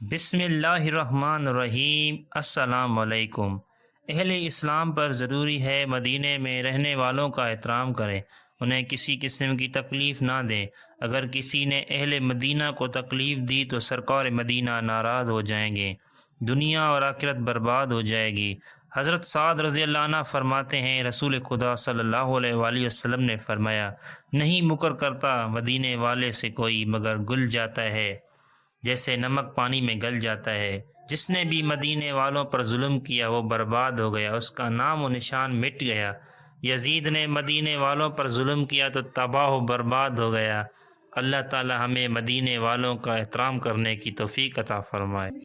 بسم اللہ الرحمن الرحیم۔ السلام علیکم۔ اہل اسلام پر ضروری ہے مدینے میں رہنے والوں کا احترام کریں، انہیں کسی قسم کی تکلیف نہ دیں۔ اگر کسی نے اہل مدینہ کو تکلیف دی تو سرکار مدینہ ناراض ہو جائیں گے، دنیا اور آخرت برباد ہو جائے گی۔ حضرت سعد رضی اللہ عنہ فرماتے ہیں، رسول خدا صلی اللہ علیہ وآلہ وسلم نے فرمایا، نہیں مکر کرتا مدینے والے سے کوئی مگر گل جاتا ہے جیسے نمک پانی میں گل جاتا ہے۔ جس نے بھی مدینے والوں پر ظلم کیا وہ برباد ہو گیا، اس کا نام و نشان مٹ گیا۔ یزید نے مدینے والوں پر ظلم کیا تو تباہ و برباد ہو گیا۔ اللہ تعالی ہمیں مدینے والوں کا احترام کرنے کی توفیق عطا فرمائے۔